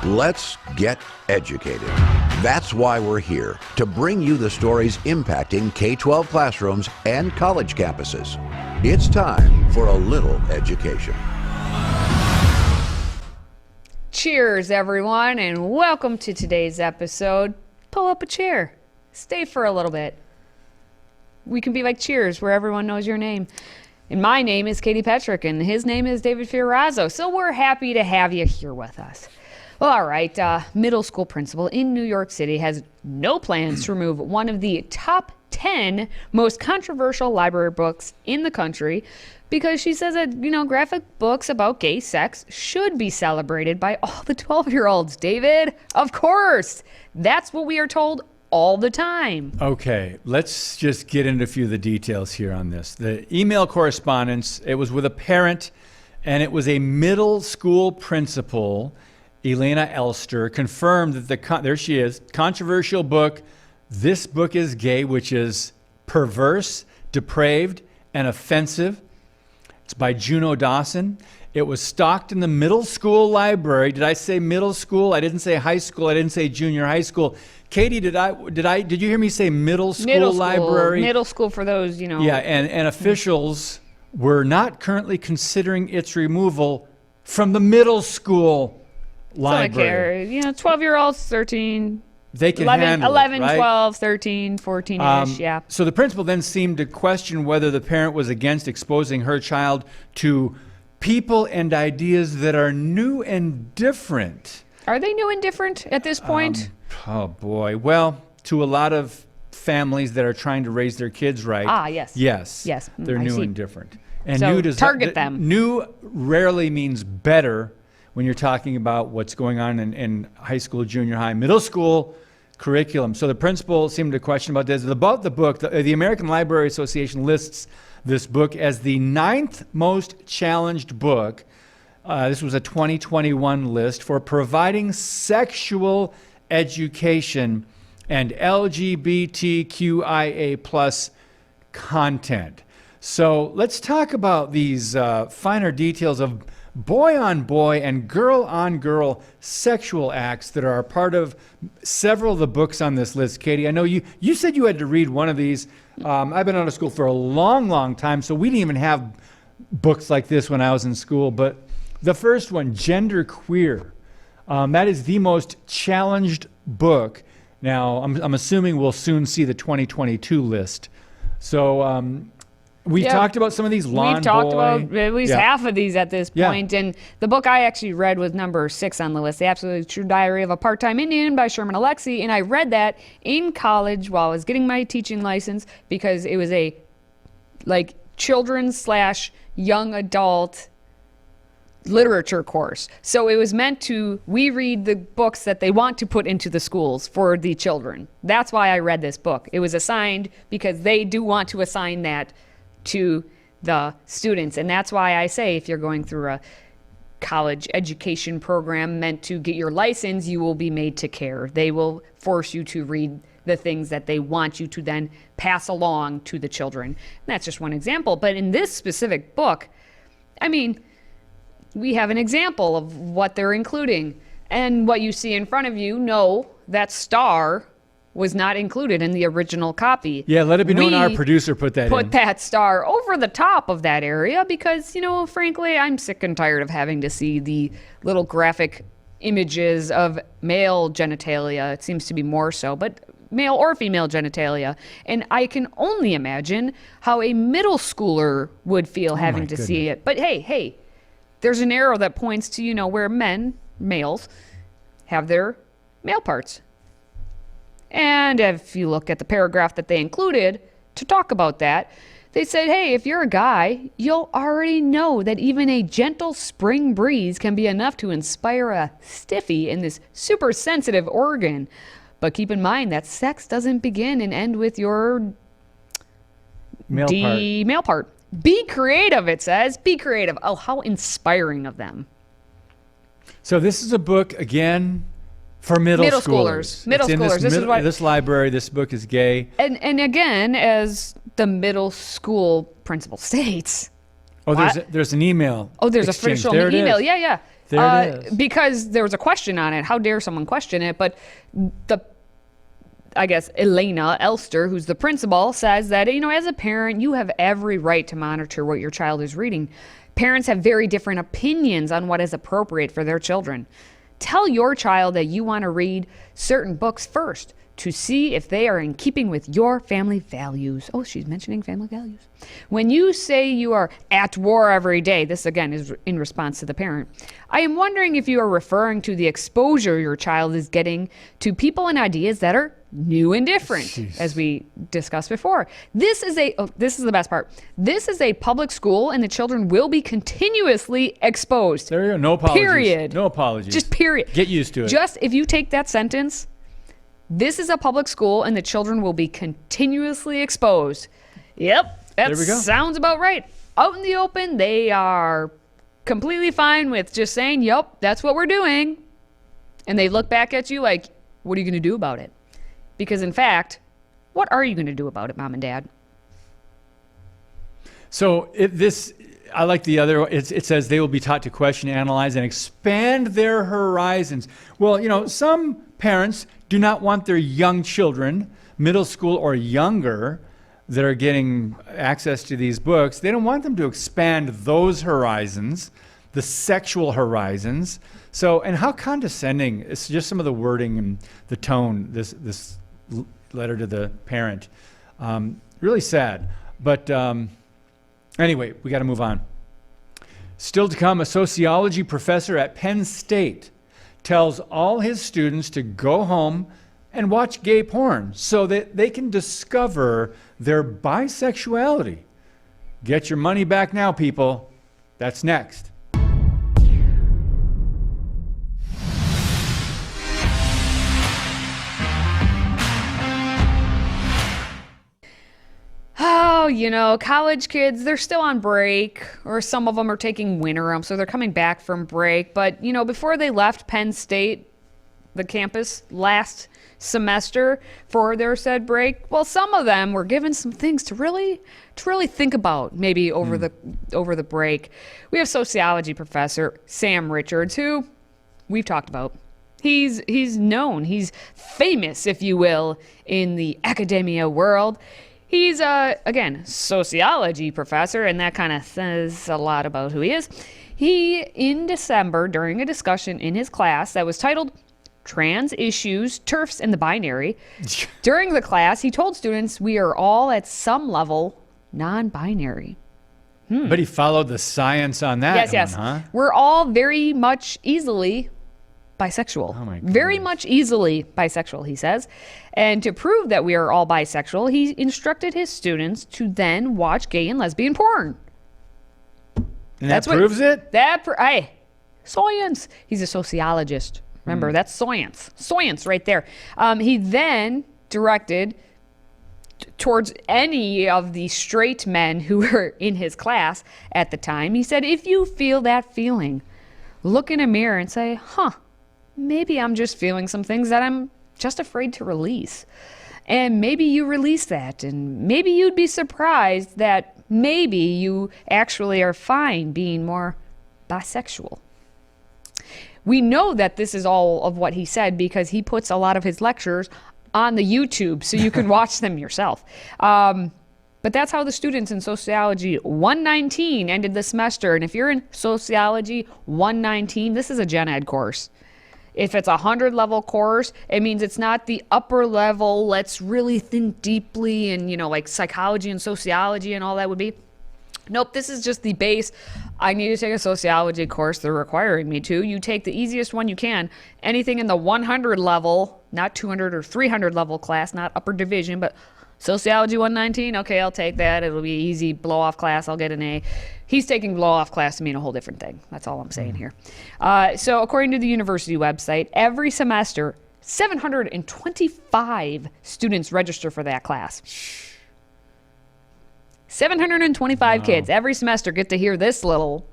Let's get educated. That's why we're here, to bring you the stories impacting K-12 classrooms and college campuses. It's time for a little education. Cheers, everyone, and welcome to today's episode. Pull up a chair. Stay for a little bit. We can be like Cheers, where everyone knows your name. And my name is Katie Petrick, and his name is David Fiorazzo. So we're happy to have you here with us. Well, all right, middle school principal in New York City has no plans to remove one of the top 10 most controversial library books in the country because she says that, graphic books about gay sex should be celebrated by all the 12-year-olds. David, of course, that's what we are told all the time. Okay, let's just get into a few of the details here on this. The email correspondence, it was with a parent, and it was a middle school principal, Elena Elster, confirmed that there she is, controversial book, This Book is Gay, which is perverse, depraved, and offensive. It's by Juno Dawson. It was stocked in the middle school library. Did I say middle school? I didn't say high school. I didn't say junior high school. Katie, did you hear me say middle school library? Middle school for those, Yeah, and officials were not currently considering its removal from the middle school library. 12-year-olds, 13, they can 11, right? 12, 13, 14-ish, yeah. So the principal then seemed to question whether the parent was against exposing her child to people and ideas that are new and different. Are they new and different at this point? Oh, boy. Well, to a lot of families that are trying to raise their kids right. Yes. Yes. They're new and different. And so new does target them. New rarely means better when you're talking about what's going on in high school, junior high, middle school curriculum. So the principal seemed to question about this. About the book, the American Library Association lists this book as the 9th most challenged book. This was a 2021 list for providing sexual education and LGBTQIA plus content. So let's talk about these finer details of boy-on-boy and girl-on-girl sexual acts that are a part of several of the books on this list. Katie, I know you said you had to read one of these. I've been out of school for a long, long time, so we didn't even have books like this when I was in school. But the first one, Gender Queer, that is the most challenged book. Now, I'm assuming we'll soon see the 2022 list. So we talked about some of these We've talked about at least half of these at this point. And the book I actually read was number 6 on the list, The Absolutely True Diary of a Part-Time Indian by Sherman Alexie. And I read that in college while I was getting my teaching license because it was a children's/young adult literature course. So it was meant to, we read the books that they want to put into the schools for the children. That's why I read this book. It was assigned because they do want to assign that to the students. And that's why I say if you're going through a college education program meant to get your license, you will be made to care. They will force you to read the things that they want you to then pass along to the children. And that's just one example. But in this specific book, we have an example of what they're including. And what you see in front of you, no, that star was not included in the original copy. Yeah, let it be known our producer put that in. Put that star over the top of that area because, frankly, I'm sick and tired of having to see the little graphic images of male genitalia. It seems to be more so, but male or female genitalia. And I can only imagine how a middle schooler would feel having to see it. But hey, there's an arrow that points to, where males, have their male parts. And if you look at the paragraph that they included to talk about that, they said, hey, if you're a guy, you'll already know that even a gentle spring breeze can be enough to inspire a stiffy in this super sensitive organ. But keep in mind that sex doesn't begin and end with your male part. Be creative, it says. Be creative. Oh, how inspiring of them. So this is a book, again, for middle schoolers. Middle schoolers. This library, this book is gay. And again, as the middle school principal states, Oh, there's an email. Oh, there's exchange. official There it email. is. Yeah. There it is. Because there was a question on it. How dare someone question it? But I guess Elena Elster, who's the principal, says that, as a parent, you have every right to monitor what your child is reading. Parents have very different opinions on what is appropriate for their children. Tell your child that you want to read certain books first to see if they are in keeping with your family values. Oh, she's mentioning family values. When you say you are at war every day, this again is in response to the parent, I am wondering if you are referring to the exposure your child is getting to people and ideas that are new and different, Jeez. as we discussed before. This is the best part. This is a public school and the children will be continuously exposed. There you go. No apologies. Period. No apologies. Just period. Get used to it. Just if you take that sentence, this is a public school and the children will be continuously exposed. Yep, that There we go. sounds about right. Out in the open, they are completely fine with just saying, yep, that's what we're doing. And they look back at you like, what are you going to do about it? Because in fact, what are you going to do about it, Mom and Dad? So I like the other. It says they will be taught to question, analyze, and expand their horizons. Well, some parents do not want their young children, middle school or younger, that are getting access to these books, they don't want them to expand those horizons, the sexual horizons. So, and how condescending, it's just some of the wording and the tone, this letter to the parent. Really sad. But anyway, we got to move on. Still to come, a sociology professor at Penn State tells all his students to go home and watch gay porn so that they can discover their bisexuality. Get your money back now, people. That's next. Oh, college kids, they're still on break, or some of them are taking winter, so they're coming back from break. But, before they left Penn State, the campus, last semester for their said break, well, some of them were given some things to really think about, maybe over the break. We have sociology professor Sam Richards, who we've talked about. He's known, he's famous, if you will, in the academia world. He's, again, sociology professor, and that kind of says a lot about who he is. He, in December, during a discussion in his class that was titled Trans Issues, TERFs, and the Binary, during the class, he told students we are all at some level non-binary. But he followed the science on that Yes. one, huh? We're all very much easily bisexual. Oh my Very goodness. much easily bisexual, he says. And to prove that we are all bisexual, he instructed his students to then watch gay and lesbian porn. And That's that what- proves it? Hey, science. He's a sociologist. Remember, that's science. Science right there. He then directed towards any of the straight men who were in his class at the time. He said, if you feel that feeling, look in a mirror and say, maybe I'm just feeling some things that I'm just afraid to release. And maybe you release that, and maybe you'd be surprised that maybe you actually are fine being more bisexual. We know that this is all of what he said because he puts a lot of his lectures on the YouTube, so you can watch them yourself. But that's how the students in Sociology 119 ended the semester. And if you're in Sociology 119, this is a gen ed course. If it's a 100-level course, it means it's not the upper level, let's really think deeply and, like psychology and sociology and all that would be. Nope, this is just the base. I need to take a sociology course. They're requiring me to. You take the easiest one you can. Anything in the 100 level, not 200 or 300 level class, not upper division, but Sociology 119, okay, I'll take that. It'll be easy blow-off class. I'll get an A. He's taking blow-off class to mean a whole different thing. That's all I'm saying here. So according to the university website, every semester, 725 students register for that class. 725 kids every semester get to hear this little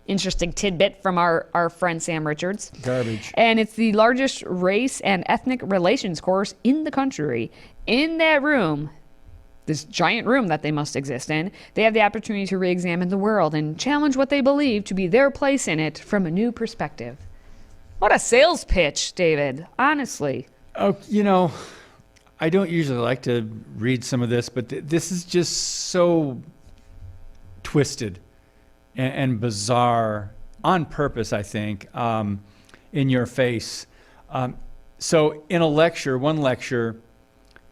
interesting tidbit from our friend Sam Richards. Garbage. And it's the largest race and ethnic relations course in the country. In that room, this giant room that they must exist in, they have the opportunity to re-examine the world and challenge what they believe to be their place in it from a new perspective. What a sales pitch, David, honestly. Oh, I don't usually like to read some of this, but this is just so twisted and bizarre on purpose, I think, in your face. So in one lecture,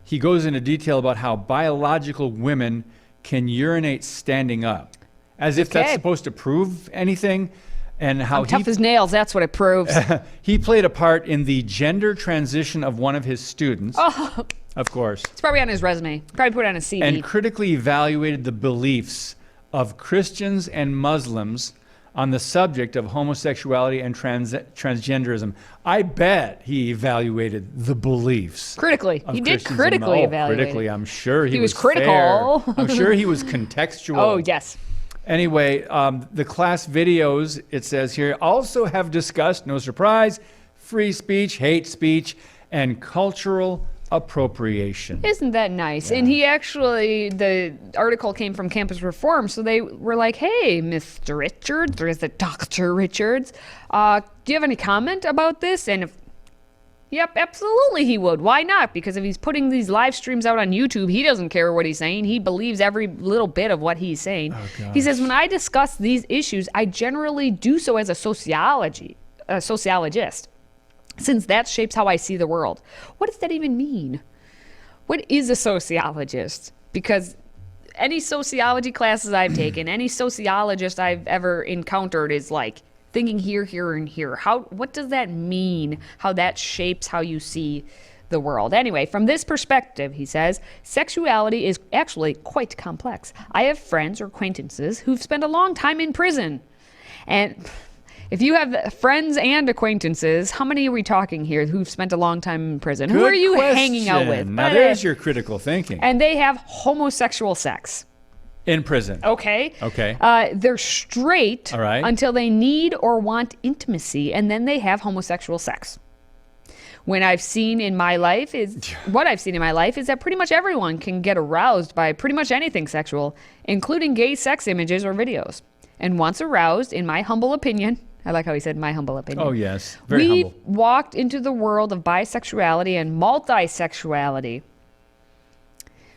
he goes into detail about how biological women can urinate standing up, as if that's supposed to prove anything, and how tough as nails, that's what it proves. He played a part in the gender transition of one of his students. Oh. Of course. It's probably on his resume. Probably put it on his CV. And critically evaluated the beliefs of Christians and Muslims on the subject of homosexuality and transgenderism. I bet he evaluated the beliefs. Critically. He did critically evaluate. Critically, I'm sure he was critical. Fair. I'm sure he was contextual. Oh, yes. Anyway, the class videos, it says here, also have discussed, no surprise, free speech, hate speech, and cultural appropriation. Isn't that nice? Yeah. And he actually, the article came from Campus Reform, so they were like, hey, Mr. Richards, or is it Dr. Richards, do you have any comment about this? And if, yep, absolutely he would. Why not? Because if he's putting these live streams out on YouTube, he doesn't care what he's saying. He believes every little bit of what he's saying. Oh, he says, when I discuss these issues, I generally do so as a sociologist, since that shapes how I see the world. What does that even mean? What is a sociologist? Because any sociology classes I've taken, any sociologist I've ever encountered is like thinking here, here, and here. What does that mean? How that shapes how you see the world. Anyway, from this perspective, he says, sexuality is actually quite complex. I have friends or acquaintances who've spent a long time in prison. And if you have friends and acquaintances, how many are we talking here who've spent a long time in prison? Who are you hanging out with? Now there's your critical thinking. And they have homosexual sex. In prison. Okay. They're straight until they need or want intimacy, and then they have homosexual sex. What I've seen in my life is that pretty much everyone can get aroused by pretty much anything sexual, including gay sex images or videos. And once aroused, in my humble opinion, I like how he said my humble opinion. Oh, yes. Very humble. We walked into the world of bisexuality and multisexuality.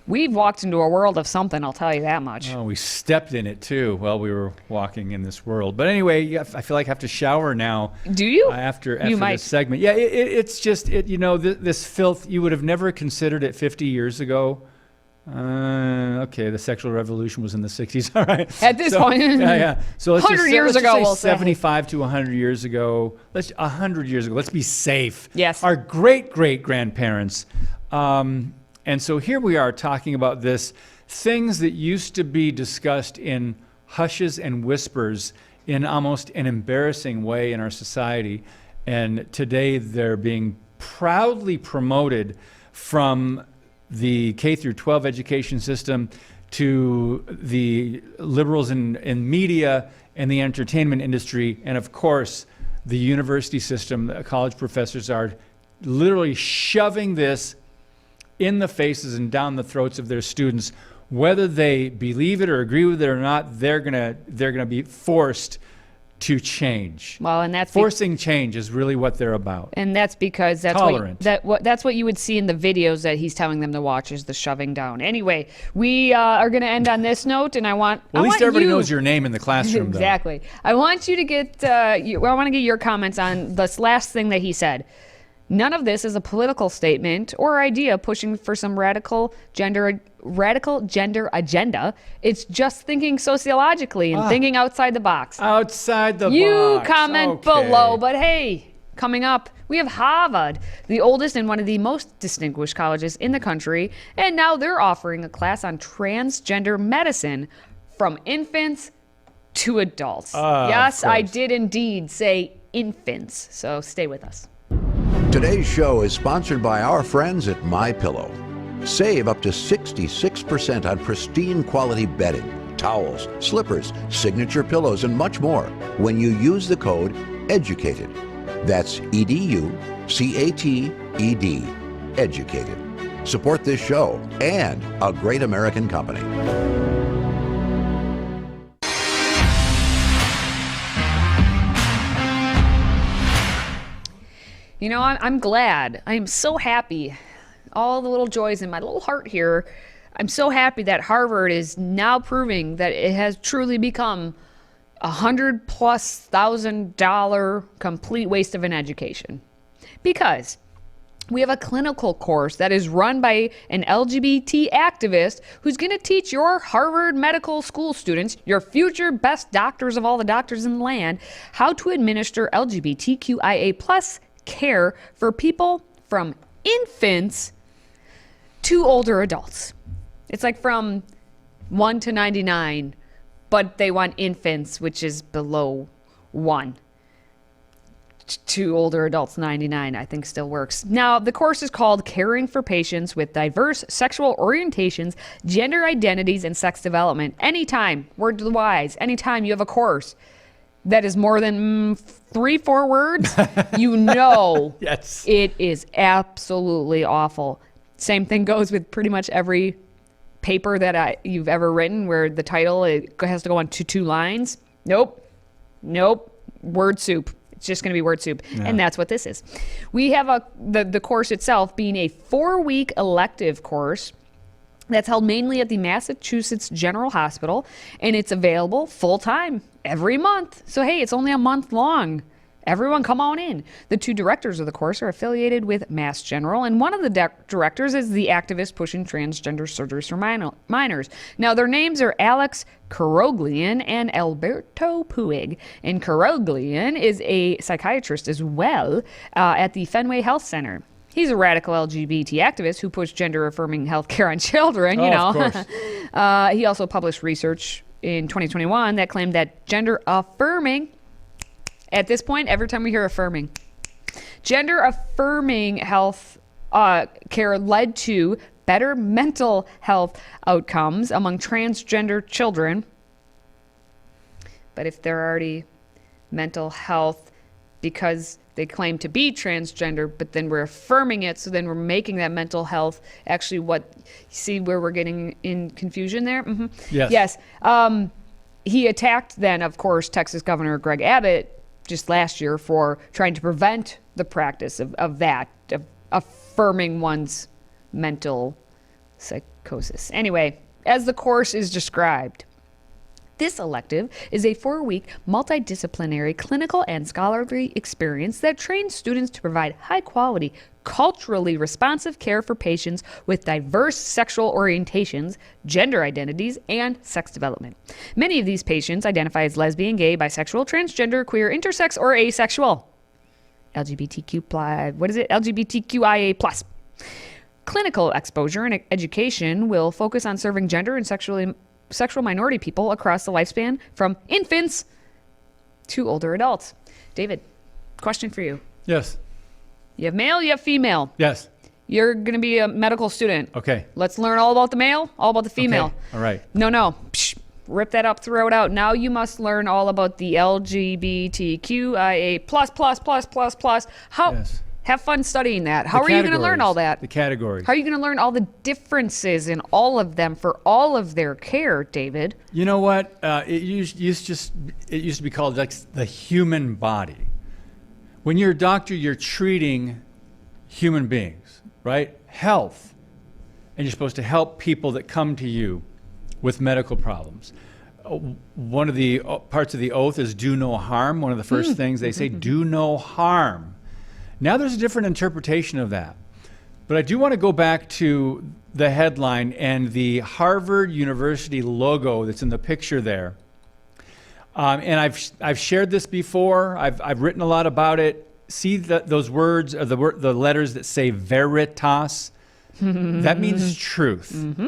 We've walked into a world of something, I'll tell you that much. Oh, we stepped in it, too, while we were walking in this world. But anyway, I feel like I have to shower now. Do you? After this segment. Yeah, it's just, this filth, you would have never considered it 50 years ago. Okay, the sexual revolution was in the 60s. All right. At this point. Yeah. So let's 100 years ago, we'll say 75 to 100 years ago. 100 years ago. Let's be safe. Yes. Our great-great-grandparents. And so here we are talking about this, things that used to be discussed in hushes and whispers in almost an embarrassing way in our society. And today they're being proudly promoted from the K through 12 education system to the liberals in media and the entertainment industry. And of course, the university system, the college professors are literally shoving this in the faces and down the throats of their students. Whether they believe it or agree with it or not, they're gonna be forced to change. Well, and that's forcing change is really what they're about. And that's because that's what you would see in the videos that he's telling them to watch is the shoving down. Anyway, we are going to end on this note, and I want at least everybody knows your name in the classroom. Exactly. I want you to get. I want to get your comments on this last thing that he said. None of this is a political statement or idea pushing for some radical gender agenda. It's just thinking sociologically and thinking outside the box. Outside the box. You comment below, but hey, coming up, we have Harvard, the oldest and one of the most distinguished colleges in the country, and now they're offering a class on transgender medicine from infants to adults. Yes, I did indeed say infants, so stay with us. Today's show is sponsored by our friends at MyPillow. Save up to 66% on pristine quality bedding, towels, slippers, signature pillows, and much more when you use the code EDUCATED. That's EDUCATED, EDUCATED. Support this show and a great American company. You know, I'm glad. I am so happy. All the little joys in my little heart here. I'm so happy that Harvard is now proving that it has truly become $100,000+ complete waste of an education. Because we have a clinical course that is run by an LGBT activist who's going to teach your Harvard Medical School students, your future best doctors of all the doctors in the land, how to administer LGBTQIA+ care for people from infants to older adults. It's like from 1 to 99, but they want infants, which is below 1. To older adults, 99, I think still works. Now, the course is called Caring for Patients with Diverse Sexual Orientations, Gender Identities, and Sex Development. Anytime, word to the wise, anytime you have a course that is more than 3-4 words, you know Yes. it is absolutely awful. Same thing goes with pretty much every paper that you've ever written where the title has to go on to 2 lines. Nope. Word soup. It's just going to be word soup. Yeah. And that's what this is. We have the course itself being a 4-week elective course that's held mainly at the Massachusetts General Hospital, and it's available full-time every month. So, hey, it's only a month long. Everyone come on in. The 2 directors of the course are affiliated with Mass General, and one of the directors is the activist pushing transgender surgeries for minors. Now, their names are Alex Karoglian and Alberto Puig. And Karoglian is a psychiatrist as well at the Fenway Health Center. He's a radical LGBT activist who pushed gender-affirming health care on children, you know. Of course. He also published research in 2021 that claimed that gender-affirming, at this point, every time we hear affirming, gender-affirming health care led to better mental health outcomes among transgender children. But if they're already mental health because they claim to be transgender, but then we're affirming it, so then we're making that mental health actually what, see where we're getting in confusion there? Mm-hmm. Yes. He attacked then, of course, Texas Governor Greg Abbott just last year for trying to prevent the practice of affirming one's mental psychosis. Anyway, as the course is described, this elective is a 4-week multidisciplinary clinical and scholarly experience that trains students to provide high-quality, culturally responsive care for patients with diverse sexual orientations, gender identities, and sex development. Many of these patients identify as lesbian, gay, bisexual, transgender, queer, intersex, or asexual. LGBTQIA+. Clinical exposure and education will focus on serving gender and sexual minority people across the lifespan from infants to older adults. David, question for you. Yes. You have male, you have female. Yes. You're going to be a medical student. Okay. Let's learn all about the male, all about the female. Okay. All right. No. Psh, rip that up, throw it out. Now you must learn all about the LGBTQIA++++++. How? Yes. Have fun studying that. How are you going to learn all that? The categories. How are you going to learn all the differences in all of them for all of their care, David? You know what? It used to be called like the human body. When you're a doctor, you're treating human beings, right? Health. And you're supposed to help people that come to you with medical problems. One of the parts of the oath is do no harm. One of the first things they say, do no harm. Now there's a different interpretation of that. But I do want to go back to the headline and the Harvard University logo that's in the picture there. And I've shared this before. I've written a lot about it. See those words, or the letters that say Veritas? That means truth. Mm-hmm.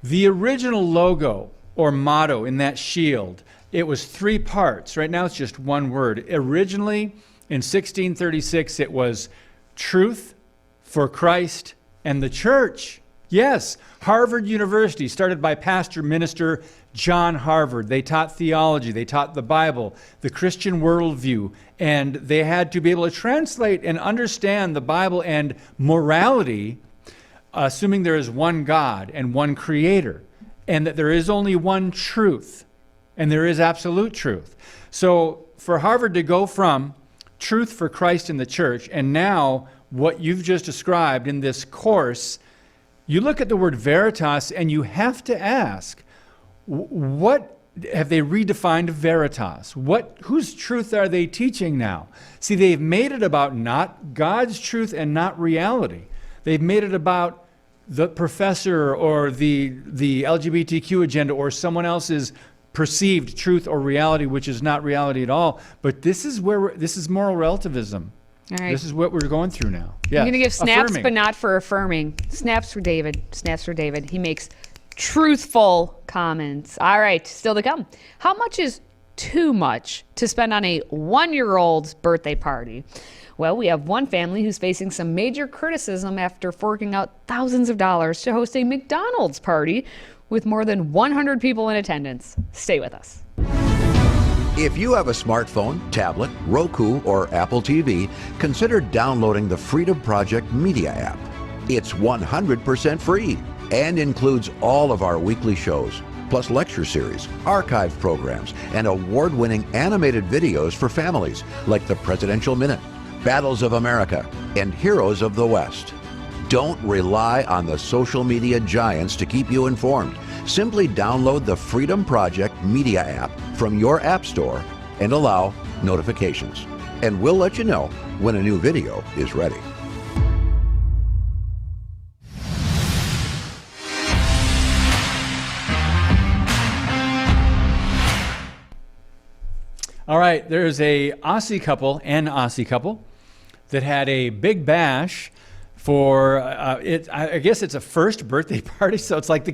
The original logo or motto in that shield, it was 3 parts. Right now it's just 1 word. Originally, in 1636, it was truth for Christ and the church. Yes, Harvard University, started by pastor minister John Harvard. They taught theology, they taught the Bible, the Christian worldview, and they had to be able to translate and understand the Bible and morality assuming there is one God and one creator, and that there is only one truth, and there is absolute truth. So for Harvard to go from truth for Christ in the church, and now what you've just described in this course, you look at the word Veritas and you have to ask, what have they redefined Veritas? Whose truth are they teaching now? See, they've made it about not God's truth and not reality. They've made it about the professor or the LGBTQ agenda or someone else's perceived truth or reality, which is not reality at all. But this is moral relativism. All right. This is what we're going through now. Yeah. I'm going to give snaps, Affirming. but not for affirming. Snaps for David. Snaps for David. He makes truthful comments. All right, still to come. How much is too much to spend on a 1-year-old's birthday party? Well, we have one family who's facing some major criticism after forking out thousands of dollars to host a McDonald's party with more than 100 people in attendance. Stay with us. If you have a smartphone, tablet, Roku, or Apple TV, consider downloading the FreedomProject Media app. It's 100% free and includes all of our weekly shows, plus lecture series, archive programs, and award-winning animated videos for families like the Presidential Minute, Battles of America, and Heroes of the West. Don't rely on the social media giants to keep you informed. Simply download the Freedom Project Media app from your app store and allow notifications. And we'll let you know when a new video is ready. All right, there's an Aussie couple that had a big bash for I guess it's a first birthday party, so it's like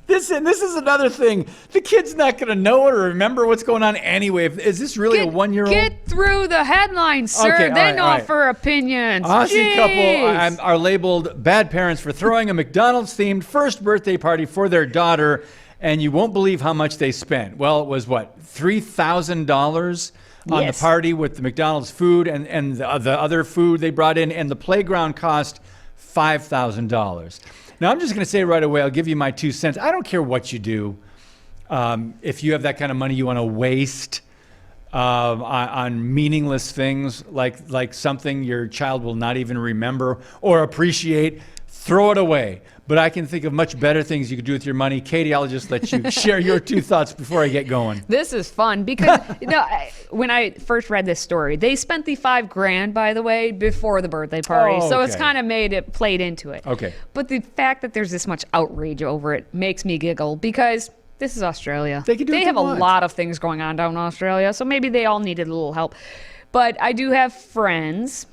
this is another thing. The kid's not going to know or remember what's going on anyway. Is this really a 1-year-old? Get through the headlines, sir. Okay, Then all right. offer opinions. Aussie Jeez. couple are labeled bad parents for throwing a McDonald's-themed first birthday party for their daughter, and you won't believe how much they spent. Well, it was what, $3,000 on Yes. the party with the McDonald's food and the other food they brought in, and the playground cost $5,000. Now, I'm just going to say right away, I'll give you my 2 cents. I don't care what you do. If you have that kind of money you want to waste on meaningless things like something your child will not even remember or appreciate, throw it away. But I can think of much better things you could do with your money. Katie, I'll just let you share your 2 thoughts before I get going. This is fun because when I first read this story, they spent the $5,000, by the way, before the birthday party. Oh, So it's okay. kind of played into it. Okay. But the fact that there's this much outrage over it makes me giggle because this is Australia. They can do what they have want. a lot of things going on down in Australia, so maybe they all needed a little help. But I do have friends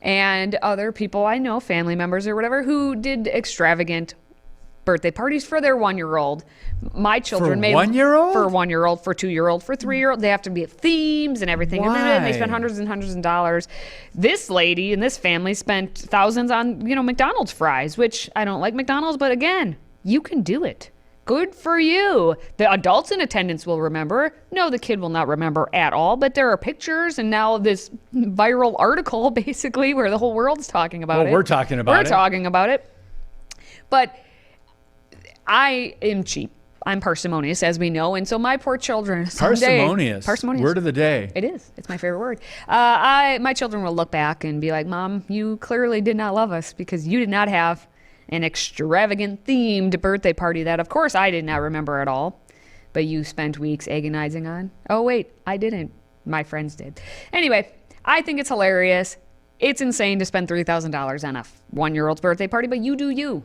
and other people I know, family members or whatever, who did extravagant birthday parties for their 1-year-old. My children For 1-year-old? For 1-year-old, for 2-year-old, for 3-year-old. They have to be themes and everything. Why? And they spend hundreds and hundreds of dollars. This lady and this family spent thousands on, McDonald's fries, which I don't like McDonald's, but again, you can do it. Good for you. The adults in attendance will remember. No, the kid will not remember at all, but there are pictures and now this viral article basically where the whole world's talking about it. We're talking about it. We're talking about it. But I am cheap. I'm parsimonious, as we know, and so my poor children someday... Parsimonious. Word of the day. It is. It's my favorite word. My children will look back and be like, Mom, you clearly did not love us because you did not have an extravagant themed birthday party that, of course, I did not remember at all, but you spent weeks agonizing on. Oh, wait, I didn't. My friends did. Anyway, I think it's hilarious. It's insane to spend $3,000 on a 1-year-old's birthday party, but you do you.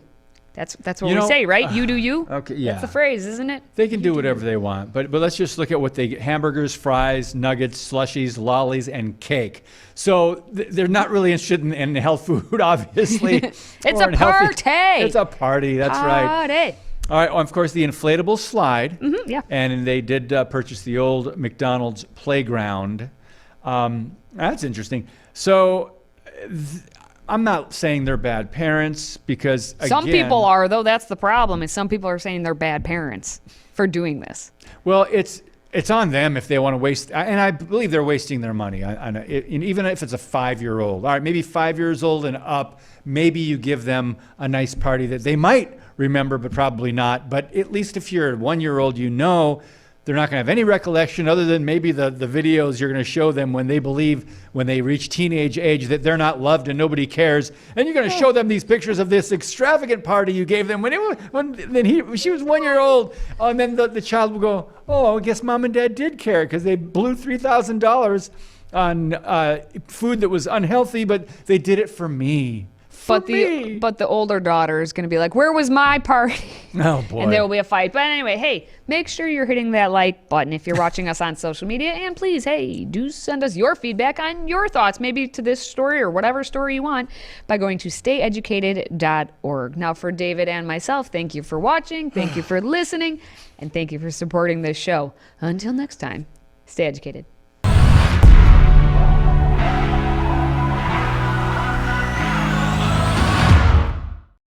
That's what we say, right? You do you. Okay, yeah. That's the phrase, isn't it? They can do whatever they want, but let's just look at what they get: hamburgers, fries, nuggets, slushies, lollies, and cake. So they're not really interested in health food, obviously. It's or a in healthy- party. It's a party. That's right. Party. All right. Well, of course, the inflatable slide. Yeah. And they did purchase the old McDonald's playground. That's interesting. So I'm not saying they're bad parents because, Some again, people are, though. That's the problem. Is some people are saying they're bad parents for doing this. Well, it's on them if they want to waste, and I believe they're wasting their money on it, even if it's a 5-year-old. All right, maybe 5 years old and up, maybe you give them a nice party that they might remember, but probably not. But at least if you're a 1-year-old, you know they're not going to have any recollection other than maybe the videos you're going to show them when they believe, when they reach teenage age, that they're not loved and nobody cares. And you're going to show them these pictures of this extravagant party you gave them she was 1 year old. And then the child will go, oh, I guess mom and dad did care because they blew $3,000 on food that was unhealthy, but they did it for me. But the older daughter is going to be like, where was my party? Oh, boy. And there will be a fight. But anyway, hey, make sure you're hitting that like button if you're watching us on social media. And please, hey, do send us your feedback on your thoughts, maybe to this story or whatever story you want, by going to stayeducated.org. Now, for David and myself, thank you for watching. Thank you for listening. And thank you for supporting this show. Until next time, stay educated.